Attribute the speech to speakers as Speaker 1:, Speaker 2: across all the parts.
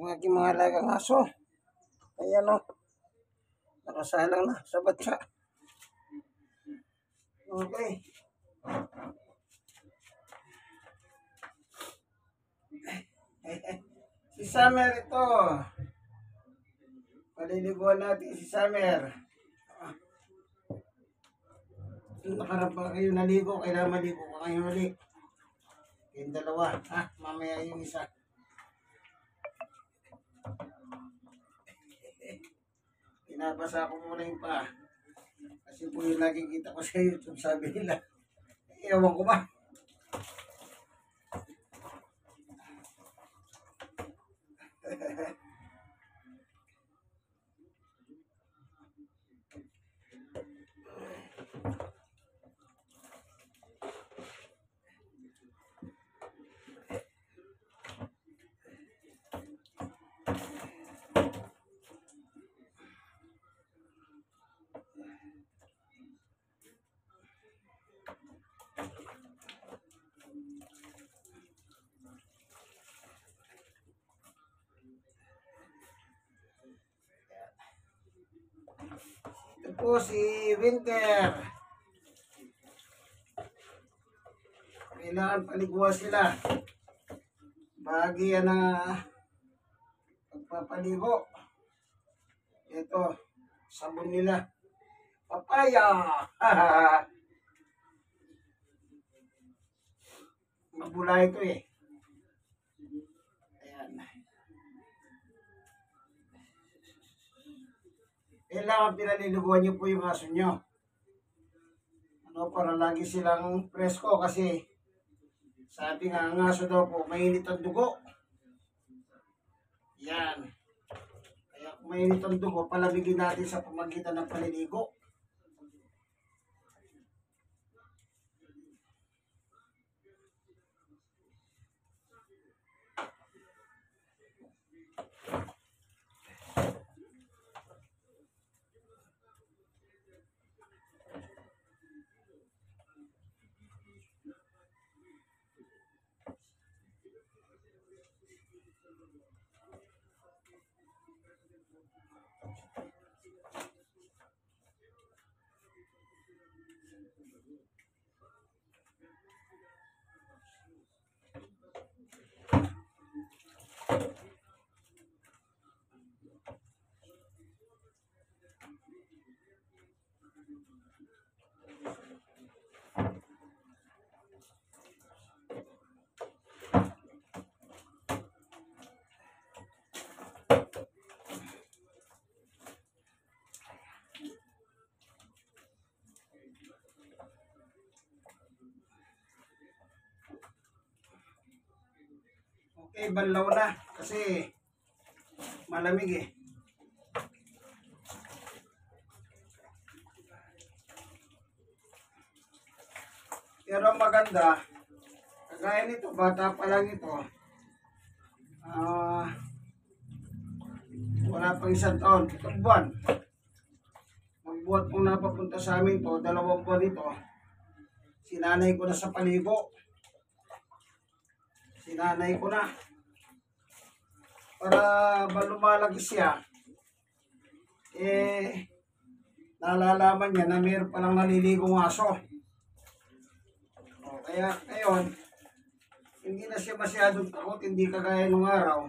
Speaker 1: Ang aking mga alagang aso. Ayan o. Nakasalang na sa batsa. Okay. Si Summer ito. Paliliguan natin si Summer. Nakarap pa kayo naligo, kailangan maligo pa kayo mali. Yung dalawa, ha? Mamaya yung isa. Pinabasa ko muna yung pa. Kasi po yung nakikita ko sa YouTube, sabi nila. Ewan ko ba? Ito po si Winter. Kailangan paliguan sila. Bahagi yan ng pagpapaligo. Ito, sabon nila. Papaya! Mabula ito eh. Ayan. Kailangan pinaliliguan niyo po yung aso nyo. Ano, para lagi silang presko kasi sabi nga ang aso daw po, mainit ang dugo. Yan. Kaya kung mainit ang dugo, palamigin natin sa pamagitan ng paliligo. Okay, banlaw na kasi malamig eh. Pero ang maganda, kagaya nito, bata pa lang ito, wala pang 1 taon, 7 buwan. Magbuhat kung napapunta sa amin to, 2 buwan ito, sinanay ko na sa paligo. Sinanay ko na. Para lumalaki siya, nalalaman niya na mayroon palang naliligong aso. Kaya ngayon, hindi na siya masyadong takot, hindi kagaya nung araw.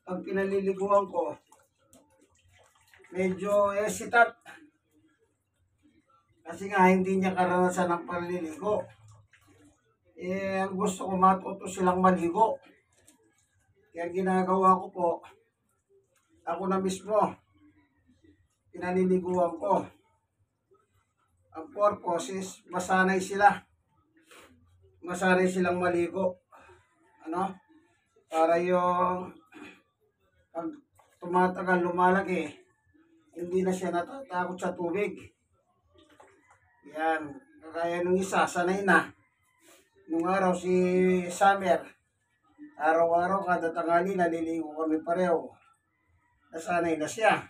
Speaker 1: Pag pinaliliguan ko, medyo hesitant. Kasi nga, hindi niya karanasan ng paliligo. Ang gusto ko, matuto silang maligo. Kaya ginagawa ko po, ako na mismo, pinaliliguan ko. Ang purpose is, masanay sila. Masanay silang maligo. Ano? Para yung, pag tumatagal, lumalaki, hindi na siya natatakot sa tubig. Yan. Kaya nung isa, sanay na. Nung araw, si Summer, araw-araw, kada tangali, naliligo kami pareho. Nasanay na siya.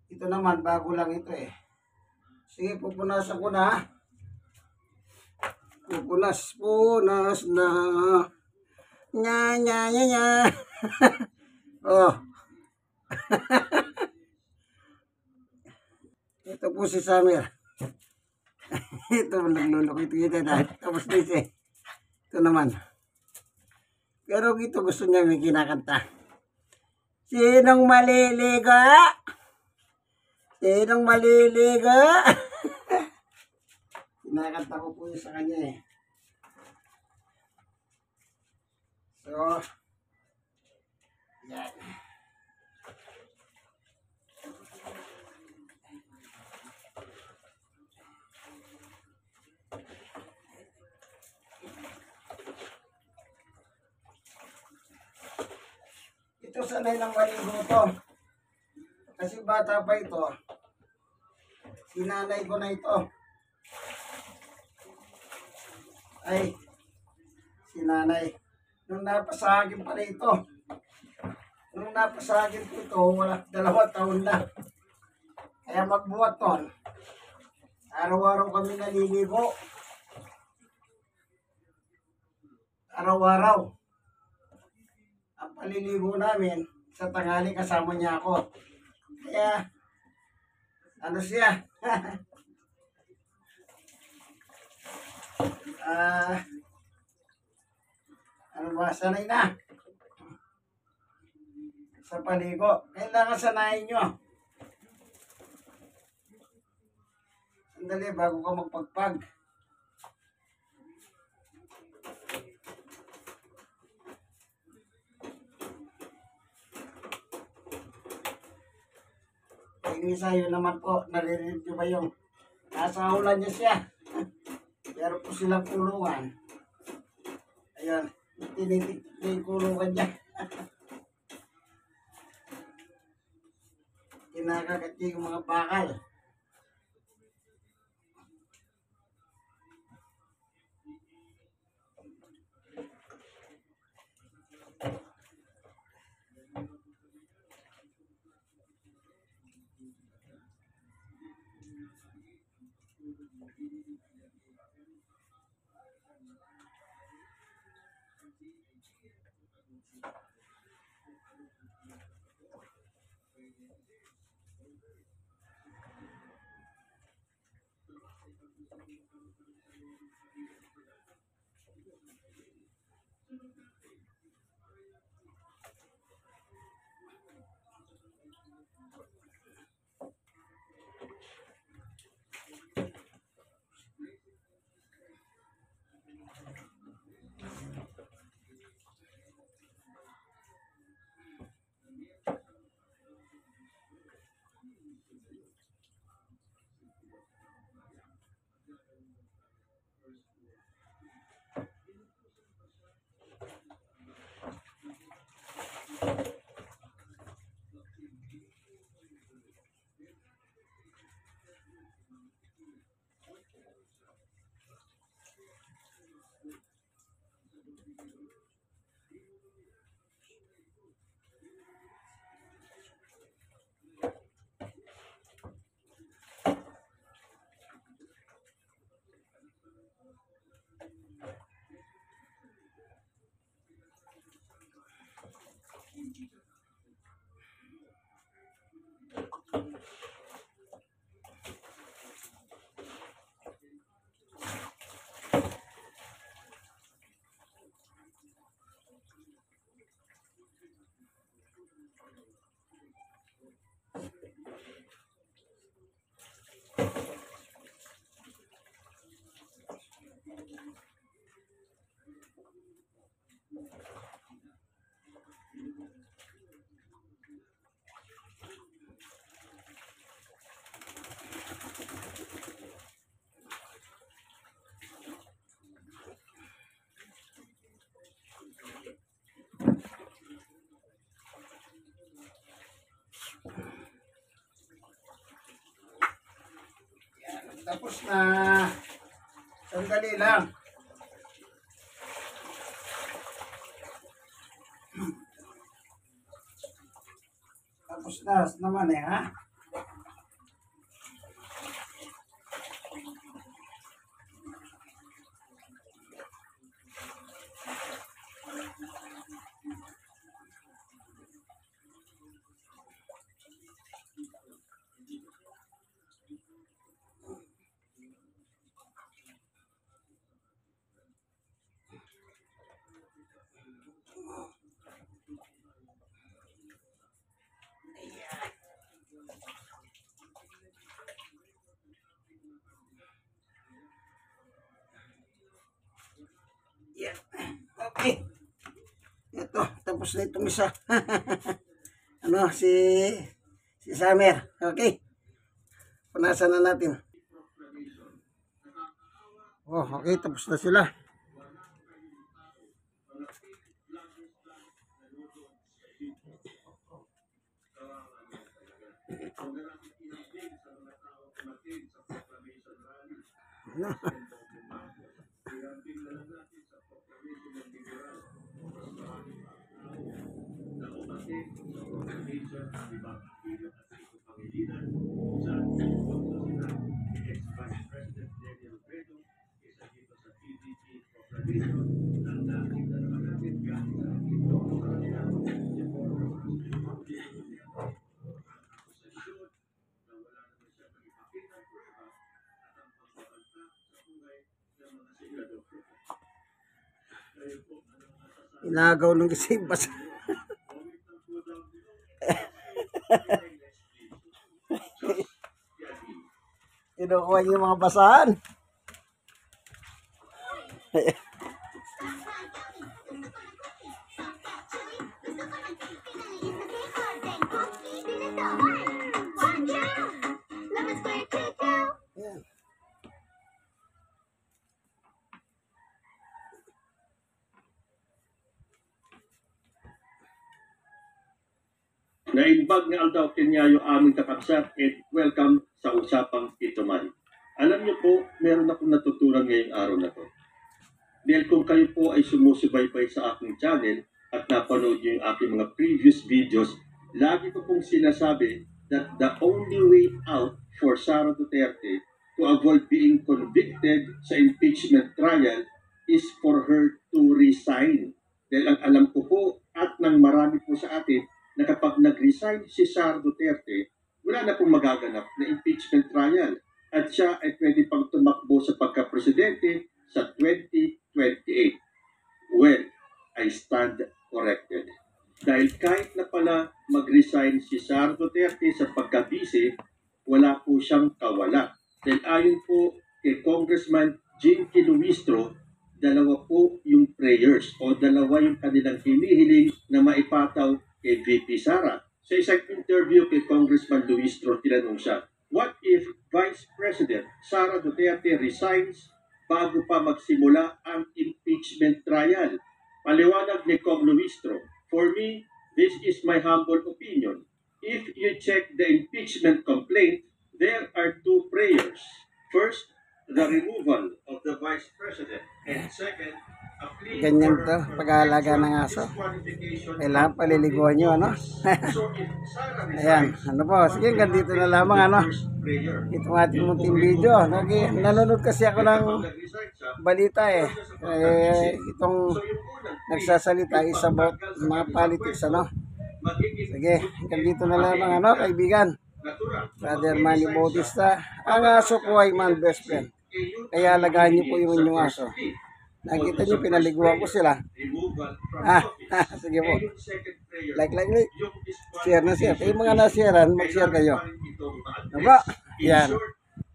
Speaker 1: Ito naman, bago lang ito eh. Sige, pupunasan ko na. Pupunas na. Nya, nya, nya, nya. Oh, ito po si Summer. Ito, naglulukit kita na. Tapos dice, ito naman. Pero ito gusto niya may kinakanta. Sinong maliliga? Sinong maliliga? Kinakanta ko po yun sa kanya eh. So, yan. Ito sanay ng maligo to. Kasi bata pa ito. Sinanay ko na ito. Ay, sinanay. Nung napasagin pa na ito. Nung napasagin ko ito, wala, 2 taon na. Kaya magbuhat ton. Araw-araw kami naliligo. Araw-araw. Ang paliligo namin, sa tanghali kasama niya ako. Kaya, ano siya? Ano ba? Sanay na. Sa paligo. Kailangan sanayin nyo. Sandali, bago ka magpagpag. Yung isa yun naman po, naririnig nyo ba yung nasa ulan niya siya? Pero po silang kulungan. Ayun, tinitik yung kulungan niya. Kinakagat niya yung mga bakal. Tapos na. Sandali lang. Tapos na naman eh, ha? tapos na itong isa. Ano, si Summer. Okay. Punasan na natin. Oh, okay, tapos na sila. Inagaw ng kasi basa. Kinukuha niyo yung mga basahan.
Speaker 2: Naimbag ni Aldaw Kenya yung aming kakabsat at welcome sa usapang ito man. Alam niyo po, meron akong natutunan ngayong araw na to. Dahil kung kayo po ay sumusubaybay sa aking channel at napanood niyo yung aking mga previous videos, lagi ko pong sinasabi that the only way out for Sara Duterte to avoid being convicted sa impeachment trial is for her to resign. Dahil ang alam ko po at ng marami po sa atin na kapag nag-resign si Sara Duterte, wala na pong magaganap na impeachment trial at siya ay pwede pang tumakbo sa pagka-presidente sa 2028. Well, I stand corrected. Dahil kahit na pala mag-resign si Sara Duterte sa pagka-vice, wala po siyang kawala. Dahil ayon po kay Congressman Jinky Luistro, dalawa po yung prayers o dalawa yung kanilang hinihiling na maipataw kay VP Sara. Sa isang interview kay Congressman Luistro, tinanong siya, what if Vice President Sara Duterte resigns bago pa magsimula ang impeachment trial? Paliwanag ni Cong Luistro, for me, this is my humble opinion. If you check the impeachment complaint, there are two prayers. First, the removal of the Vice President. And second, a plea
Speaker 1: Ganyan
Speaker 2: for
Speaker 1: to,
Speaker 2: her
Speaker 1: pag-aalaga ng aso.
Speaker 2: disqualification.
Speaker 1: Kailangan paliliguan nyo, ano?
Speaker 2: So if Sara
Speaker 1: Ayan,
Speaker 2: resigns,
Speaker 1: ano po, sige, ganito na lamang, ano?
Speaker 2: first prayer.
Speaker 1: Itong ating munting video. Nanonood kasi ako ng balita eh. Itong nagsasalita is about mga politics, ano? Sige, ganito na lamang, ano, kaibigan. Brother Manny Bautista, ang aso ko ay man best friend. Kaya alagaan niyo po yung inyong aso. Nakita niyo, pinaliguan ko sila. Sige po. Like. Share na share. Kaya mga na-sharean, mag-share kayo. Diba? Yan.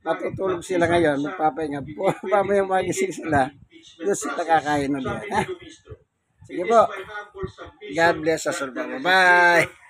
Speaker 1: Matutulog sila ngayon. Magpapahinga. Pamayang magising sila. Doon sila kakain ulit. Sige po. God bless us all. Bye-bye.